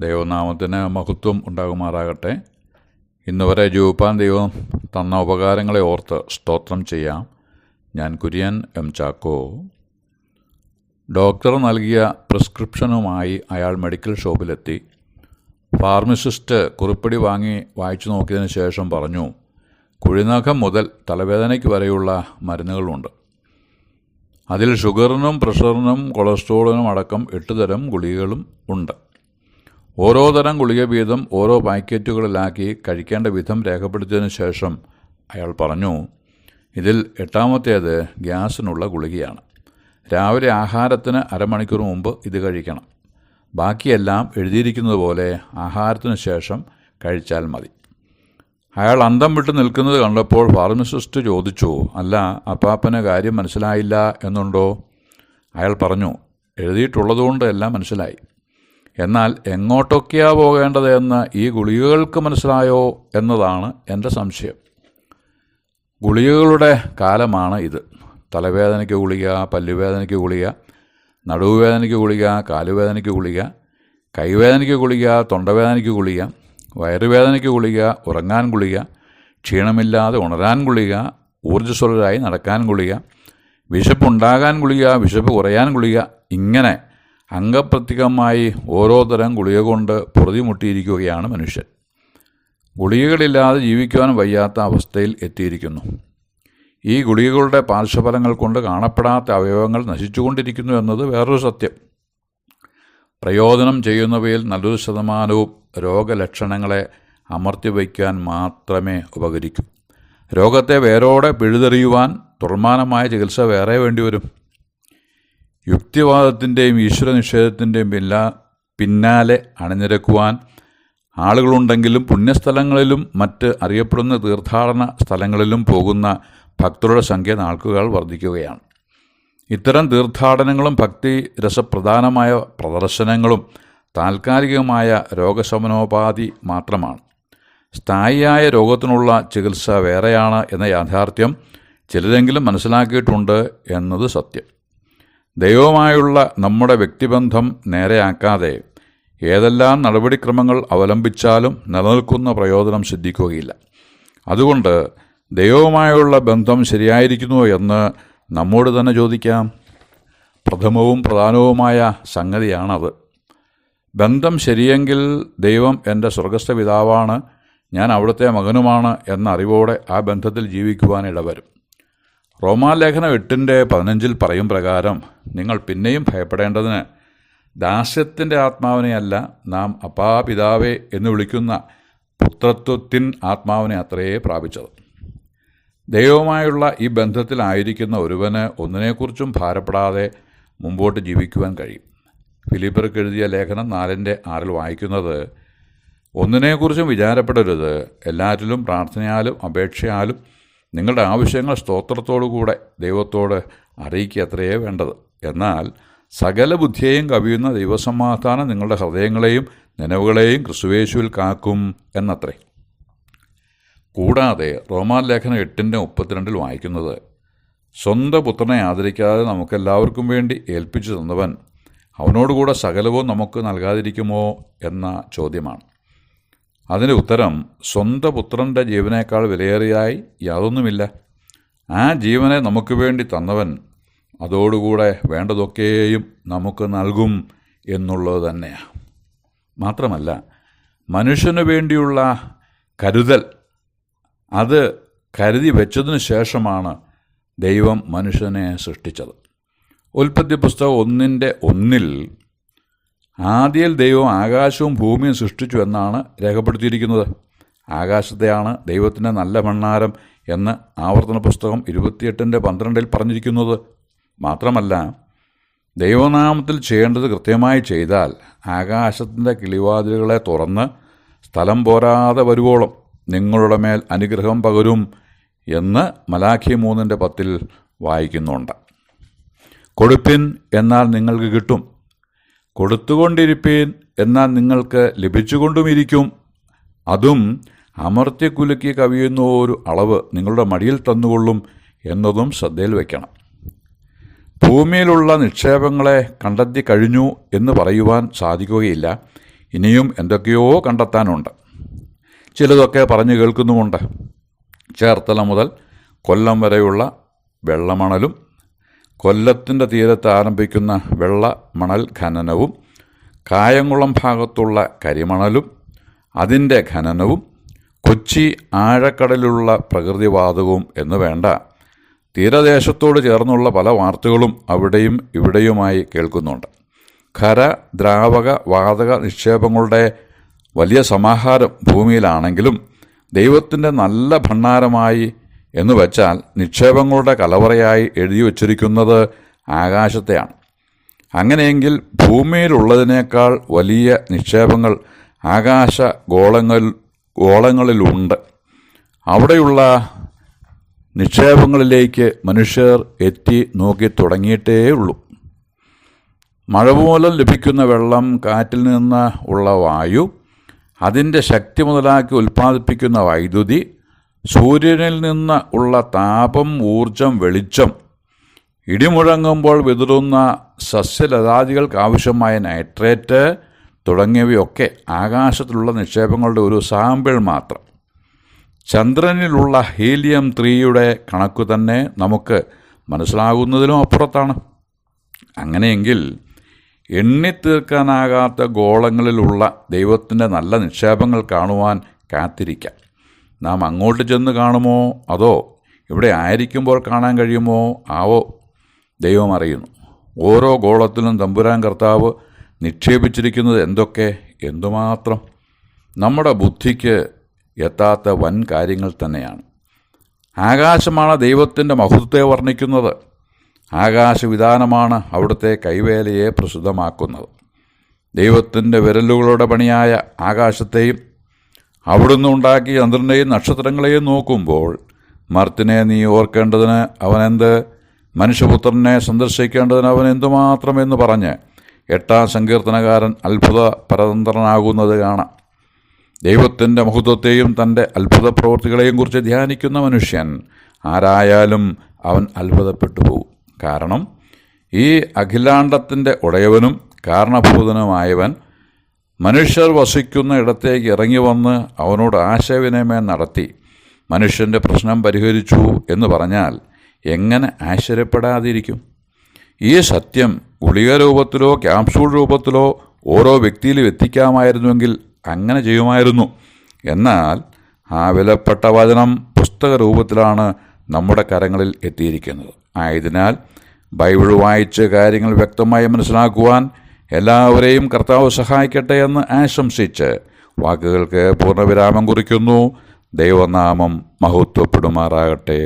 ദൈവനാമത്തിന് മഹത്വം ഉണ്ടാകുമാറാകട്ടെ. ഇന്നുവരെ ജീവിപ്പാൻ ദൈവം തന്ന ഉപകാരങ്ങളെ ഓർത്ത് സ്തോത്രം ചെയ്യാം. ഞാൻ കുര്യൻ എം ചാക്കോ. ഡോക്ടർ നൽകിയ പ്രിസ്ക്രിപ്ഷനുമായി അയാൾ മെഡിക്കൽ ഷോപ്പിലെത്തി. ഫാർമസിസ്റ്റ് കുറിപ്പടി വാങ്ങി വായിച്ചു നോക്കിയതിന് ശേഷം പറഞ്ഞു, കുഴിനഖം മുതൽ തലവേദനയ്ക്ക് വരെയുള്ള മരുന്നുകളുണ്ട്. അതിൽ ഷുഗറിനും പ്രഷറിനും കൊളസ്ട്രോളിനും അടക്കം 8 തരം ഗുളികകളും ഉണ്ട്. ഓരോ തരം ഗുളിക വീതം ഓരോ പാക്കറ്റുകളിലാക്കി കഴിക്കേണ്ട വിധം രേഖപ്പെടുത്തിയതിനു ശേഷം അയാൾ പറഞ്ഞു, ഇതിൽ 8ാമത്തേത് ഗ്യാസിനുള്ള ഗുളികയാണ്. രാവിലെ ആഹാരത്തിന് അരമണിക്കൂർ മുമ്പ് ഇത് കഴിക്കണം. ബാക്കിയെല്ലാം എഴുതിയിരിക്കുന്നത് പോലെ ആഹാരത്തിന് ശേഷം കഴിച്ചാൽ മതി. അയാൾ അന്തം വിട്ട് നിൽക്കുന്നത് കണ്ടപ്പോൾ ഫാർമസിസ്റ്റ് ചോദിച്ചു, അല്ല, അപ്പാപ്പന് കാര്യം മനസ്സിലായില്ല എന്നുണ്ടോ? അയാൾ പറഞ്ഞു, എഴുതിയിട്ടുള്ളതുകൊണ്ട് എല്ലാം മനസ്സിലായി. എന്നാൽ എങ്ങോട്ടൊക്കെയാണ് പോകേണ്ടത് എന്ന് ഈ ഗുളികകൾക്ക് മനസ്സിലായോ എന്നതാണ് എൻ്റെ സംശയം. ഗുളികകളുടെ കാലമാണ് ഇത്. തലവേദനയ്ക്ക് ഗുളിക, പല്ലുവേദനയ്ക്ക് ഗുളിക, നടുവുവേദനയ്ക്ക് ഗുളിക, കാലുവേദനയ്ക്ക് ഗുളിക, കൈവേദനയ്ക്ക് ഗുളിക, തൊണ്ടവേദനയ്ക്ക് ഗുളിക, വയറുവേദനയ്ക്ക് ഗുളിക, ഉറങ്ങാൻ ഗുളിക, ക്ഷീണമില്ലാതെ ഉണരാൻ ഗുളിക, ഊർജ്ജസ്വലരായി നടക്കാൻ ഗുളിക, വിശപ്പുണ്ടാകാൻ ഗുളിക, വിശപ്പ് കുറയാൻ ഗുളിക, ഇങ്ങനെ അംഗപ്രത്യംഗമായി ഓരോ തരം ഗുളിക കൊണ്ട് പൊറുതിമുട്ടിയിരിക്കുകയാണ് മനുഷ്യൻ. ഗുളികകളില്ലാതെ ജീവിക്കുവാൻ വയ്യാത്ത അവസ്ഥയിൽ എത്തിയിരിക്കുന്നു. ഈ ഗുളികകളുടെ പാർശ്വഫലങ്ങൾ കൊണ്ട് കാണപ്പെടാത്ത അവയവങ്ങൾ നശിച്ചുകൊണ്ടിരിക്കുന്നു എന്നത് വേറൊരു സത്യം. പ്രയോജനം ചെയ്യുന്നവയിൽ നല്ലൊരു ശതമാനവും രോഗലക്ഷണങ്ങളെ അമർത്തിവയ്ക്കാൻ മാത്രമേ ഉപകരിക്കൂ. രോഗത്തെ വേരോടെ പിഴുതെറിയുവാൻ തുർമാനമായ ചികിത്സ വേറെ വേണ്ടിവരും. യുക്തിവാദത്തിൻ്റെയും ഈശ്വരനിഷേധത്തിൻ്റെയും പിന്നാലെ അണിനിരക്കുവാൻ ആളുകളുണ്ടെങ്കിലും പുണ്യസ്ഥലങ്ങളിലും മറ്റ് അറിയപ്പെടുന്ന തീർത്ഥാടന സ്ഥലങ്ങളിലും പോകുന്ന ഭക്തരുടെ സംഖ്യ നാൾക്കുകൾ വർദ്ധിക്കുകയാണ്. ഇത്തരം തീർത്ഥാടനങ്ങളും ഭക്തി രസപ്രധാനമായ പ്രദർശനങ്ങളും താൽക്കാലികമായ രോഗശമനോപാധി മാത്രമാണ്. സ്ഥായിയായ രോഗത്തിനുള്ള ചികിത്സ വേറെയാണ് എന്ന യാഥാർത്ഥ്യം ചിലരെങ്കിലും മനസ്സിലാക്കിയിട്ടുണ്ട് എന്നത് സത്യം. ദൈവവുമായുള്ള നമ്മുടെ വ്യക്തിബന്ധം നേരെയാക്കാതെ ഏതെല്ലാം നടപടിക്രമങ്ങൾ അവലംബിച്ചാലും നിലനിൽക്കുന്ന പ്രയോജനം സിദ്ധിക്കുകയില്ല. അതുകൊണ്ട് ദൈവവുമായുള്ള ബന്ധം ശരിയായിരിക്കുന്നുവോ എന്ന് നമ്മോട് തന്നെ ചോദിക്കാം. പ്രഥമവും പ്രധാനവുമായ സംഗതിയാണത്. ബന്ധം ശരിയെങ്കിൽ ദൈവം എൻ്റെ സ്വർഗസ്ഥ പിതാവാണ്, ഞാൻ അവിടുത്തെ മകനുമാണ് എന്ന അറിവോടെ ആ ബന്ധത്തിൽ ജീവിക്കുവാൻ ഇടവരും. റോമാലേഖനം 8:15 പറയും പ്രകാരം നിങ്ങൾ പിന്നെയും ഭയപ്പെടേണ്ടതിന് ദാസ്യത്തിൻ്റെ ആത്മാവിനെയല്ല, നാം അപ്പാ പിതാവേ എന്ന് വിളിക്കുന്ന പുത്രത്വത്തിൻ ആത്മാവിനെ അത്രയേ പ്രാപിച്ചത്. ദൈവവുമായുള്ള ഈ ബന്ധത്തിലായിരിക്കുന്ന ഒരുവന് ഒന്നിനെക്കുറിച്ചും ഭാരപ്പെടാതെ മുമ്പോട്ട് ജീവിക്കുവാൻ കഴിയും. ഫിലിപ്പർക്ക് എഴുതിയ ലേഖനം 4:6 വായിക്കുന്നത്, ഒന്നിനെക്കുറിച്ചും വിചാരപ്പെടരുത്, എല്ലാറ്റിലും പ്രാർത്ഥനയാലും അപേക്ഷയാലും നിങ്ങളുടെ ആവശ്യങ്ങൾ സ്തോത്രത്തോടുകൂടെ ദൈവത്തോട് അറിയിക്കുക അത്രയേ വേണ്ടത്. എന്നാൽ സകല ബുദ്ധിയെയും കവിയുന്ന ദൈവസമാധാനം നിങ്ങളുടെ ഹൃദയങ്ങളെയും നനവുകളെയും ക്രിസ്തുയേശുവിൽ കാക്കും എന്നത്രേ. കൂടാതെ റോമാലേഖനം 8:32 വായിക്കുന്നത്, സ്വന്തം പുത്രനെ ആദരിക്കാതെ നമുക്കെല്ലാവർക്കും വേണ്ടി ഏൽപ്പിച്ചു തന്നവൻ അവനോടുകൂടെ സകലവും നമുക്ക് നൽകാതിരിക്കുമോ എന്ന ചോദ്യമാണ്. അതിൻ്റെ ഉത്തരം, സ്വന്തം പുത്രൻ്റെ ജീവനേക്കാൾ വിലയേറിയായി യാതൊന്നുമില്ല. ആ ജീവനെ നമുക്ക് വേണ്ടി തന്നവൻ അതോടുകൂടെ വേണ്ടതൊക്കെയും നമുക്ക് നൽകും എന്നുള്ളത് തന്നെയാണ്. മാത്രമല്ല, മനുഷ്യന് വേണ്ടിയുള്ള കരുതൽ അത് കരുതി വെച്ചതിന് ശേഷമാണ് ദൈവം മനുഷ്യനെ സൃഷ്ടിച്ചത്. ഉൽപ്പത്തി പുസ്തകം 1:1 ആദിയിൽ ദൈവം ആകാശവും ഭൂമിയും സൃഷ്ടിച്ചു എന്നാണ് രേഖപ്പെടുത്തിയിരിക്കുന്നത്. ആകാശത്തെയാണ് ദൈവത്തിൻ്റെ നല്ല ഭണ്ഡാരം എന്ന് ആവർത്തന പുസ്തകം 28:12 പറഞ്ഞിരിക്കുന്നത്. മാത്രമല്ല, ദൈവനാമത്തിൽ ചെയ്യേണ്ടത് കൃത്യമായി ചെയ്താൽ ആകാശത്തിൻ്റെ കിളിവാതിലുകളെ തുറന്ന് സ്ഥലം പോരാതെ വരുവോളം നിങ്ങളുടെ മേൽ അനുഗ്രഹം പകരും എന്ന് മലാഖി 3:10 വായിക്കുന്നുണ്ട്. കൊടുപ്പിൻ, എന്നാൽ നിങ്ങൾക്ക് കിട്ടും. കൊടുത്തുകൊണ്ടിരിപ്പീൻ, എന്നാൽ നിങ്ങൾക്ക് ലഭിച്ചുകൊണ്ടുമിരിക്കും. അതും അമർത്യക്കുലുക്കി കവിയുന്ന ഒരു അളവ് നിങ്ങളുടെ മടിയിൽ തന്നുകൊള്ളും എന്നതും ശ്രദ്ധയിൽ വയ്ക്കണം. ഭൂമിയിലുള്ള നിക്ഷേപങ്ങളെ കണ്ടെത്തി കഴിഞ്ഞു എന്ന് പറയുവാൻ സാധിക്കുകയില്ല. ഇനിയും എന്തൊക്കെയോ കണ്ടെത്താനുണ്ട്. ചിലതൊക്കെ പറഞ്ഞു കേൾക്കുന്നുമുണ്ട്. ചേർത്തല മുതൽ കൊല്ലം വരെയുള്ള വെള്ളമണലും കൊല്ലത്തിൻ്റെ തീരത്ത് ആരംഭിക്കുന്ന വെള്ളമണൽ ഖനനവും കായംകുളം ഭാഗത്തുള്ള കരിമണലും അതിൻ്റെ ഖനനവും കൊച്ചി ആഴക്കടലിലുള്ള പ്രകൃതിവാതകവും എന്ന് വേണ്ട തീരദേശത്തോട് ചേർന്നുള്ള പല വാർത്തകളും അവിടെയും ഇവിടെയുമായി കേൾക്കുന്നുണ്ട്. ഖര ദ്രാവക വാതക നിക്ഷേപങ്ങളുടെ വലിയ സമാഹാരം ഭൂമിയിലാണെങ്കിലും ദൈവത്തിൻ്റെ നല്ല ഭണ്ഡാരമായി എന്ന് വച്ചാൽ നിക്ഷേപങ്ങളുടെ കലവറയായി എഴുതി വച്ചിരിക്കുന്നത് ആകാശത്തെയാണ്. അങ്ങനെയെങ്കിൽ ഭൂമിയിലുള്ളതിനേക്കാൾ വലിയ നിക്ഷേപങ്ങൾ ആകാശ ഗോളങ്ങളിലുണ്ട്. അവിടെയുള്ള നിക്ഷേപങ്ങളിലേക്ക് മനുഷ്യർ എത്തി നോക്കി തുടങ്ങിയിട്ടേ ഉള്ളൂ. മഴ മൂലം ലഭിക്കുന്ന വെള്ളം, കാറ്റിൽ നിന്ന് ഉള്ള വായു, അതിൻ്റെ ശക്തി മുതലാക്കി ഉൽപ്പാദിപ്പിക്കുന്ന വൈദ്യുതി, സൂര്യനിൽ നിന്ന് ഉള്ള താപം, ഊർജം, വെളിച്ചം, ഇടിമുഴങ്ങുമ്പോൾ വിതറുന്ന സസ്യലതാദികൾക്കാവശ്യമായ നൈട്രേറ്റ് തുടങ്ങിയവയൊക്കെ ആകാശത്തിലുള്ള നിക്ഷേപങ്ങളുടെ ഒരു സാമ്പിൾ മാത്രം. ചന്ദ്രനിലുള്ള ഹീലിയം 3യുടെ കണക്കു തന്നെ നമുക്ക് മനസ്സിലാകുന്നതിലും അപ്പുറത്താണ്. അങ്ങനെയെങ്കിൽ എണ്ണിത്തീർക്കാനാകാത്ത ഗോളങ്ങളിലുള്ള ദൈവത്തിൻ്റെ നല്ല നിക്ഷേപങ്ങൾ കാണുവാൻ കാത്തിരിക്കാം. നാം അങ്ങോട്ട് ചെന്ന് കാണുമോ അതോ ഇവിടെ ആയിരിക്കുമ്പോൾ കാണാൻ കഴിയുമോ ആവോ, ദൈവം അറിയുന്നു. ഓരോ ഗോളത്തിലും തമ്പുരാൻ കർത്താവ് നിക്ഷേപിച്ചിരിക്കുന്നത് എന്തൊക്കെ, എന്തുമാത്രം നമ്മുടെ ബുദ്ധിക്ക് എത്താത്ത വൻ കാര്യങ്ങൾ തന്നെയാണ്. ആകാശമാണ് ദൈവത്തിൻ്റെ മഹത്വത്തെ വർണ്ണിക്കുന്നത്. ആകാശവിധാനമാണ് അവിടുത്തെ കൈവേലയെ പ്രസിദ്ധമാക്കുന്നത്. ദൈവത്തിൻ്റെ വിരലുകളുടെ പണിയായ ആകാശത്തെയും അവിടുന്ന് ഉണ്ടാക്കിയ ചന്ദ്രനെയും നക്ഷത്രങ്ങളെയും നോക്കുമ്പോൾ മർത്തിനെ നീ ഓർക്കേണ്ടതിന് അവനെന്ത്, മനുഷ്യപുത്രനെ സന്ദർശിക്കേണ്ടതിന് അവൻ എന്തുമാത്രം എന്ന് പറഞ്ഞ് 8ാം സങ്കീർത്തനകാരൻ അത്ഭുത പരതന്ത്രനാകുന്നത് കാണാം. ദൈവത്തിൻ്റെ മഹത്വത്തെയും തൻ്റെ അത്ഭുത പ്രവൃത്തികളെയും കുറിച്ച് ധ്യാനിക്കുന്ന മനുഷ്യൻ ആരായാലും അവൻ അത്ഭുതപ്പെട്ടു പോകും. കാരണം ഈ അഖിലാണ്ടത്തിൻ്റെ ഉടയവനും കാരണഭൂതനുമായവൻ മനുഷ്യർ വസിക്കുന്ന ഇടത്തേക്ക് ഇറങ്ങി വന്ന് അവനോട് ആശയവിനിമയം നടത്തി മനുഷ്യൻ്റെ പ്രശ്നം പരിഹരിച്ചു എന്ന് പറഞ്ഞാൽ എങ്ങനെ ആശ്ചര്യപ്പെടാതിരിക്കും? ഈ സത്യം ഗുളിക രൂപത്തിലോ ക്യാപ്സൂൾ രൂപത്തിലോ ഓരോ വ്യക്തിയിലും എത്തിക്കാമായിരുന്നുവെങ്കിൽ അങ്ങനെ ചെയ്യുമായിരുന്നു. എന്നാൽ ആ വിലപ്പെട്ട വചനം പുസ്തക രൂപത്തിലാണ് നമ്മുടെ കരങ്ങളിൽ എത്തിയിരിക്കുന്നത്. ആയതിനാൽ ബൈബിൾ വായിച്ച് കാര്യങ്ങൾ വ്യക്തമായി മനസ്സിലാക്കുവാൻ എല്ലാവരെയും കർത്താവ് സഹായിക്കട്ടെ എന്ന് ആശംസിച്ച് വാക്കുകൾക്ക് പൂർണ്ണവിരാമം കുറിക്കുന്നു. ദൈവനാമം മഹത്വപ്പെടുമാറാകട്ടെ.